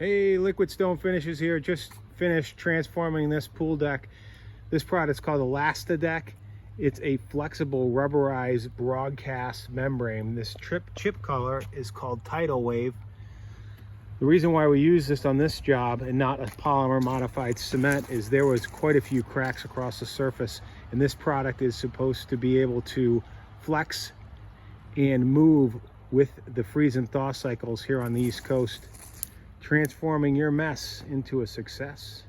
Hey, Liquid Stone Finishes here. Just finished transforming this pool deck. This product is called Elasta Deck. It's a flexible rubberized broadcast membrane. This chip color is called Tidal Wave. The reason why we use this on this job and not a polymer modified cement is there was quite a few cracks across the surface, and this product is supposed to be able to flex and move with the freeze and thaw cycles here on the East Coast, transforming your mess into a success.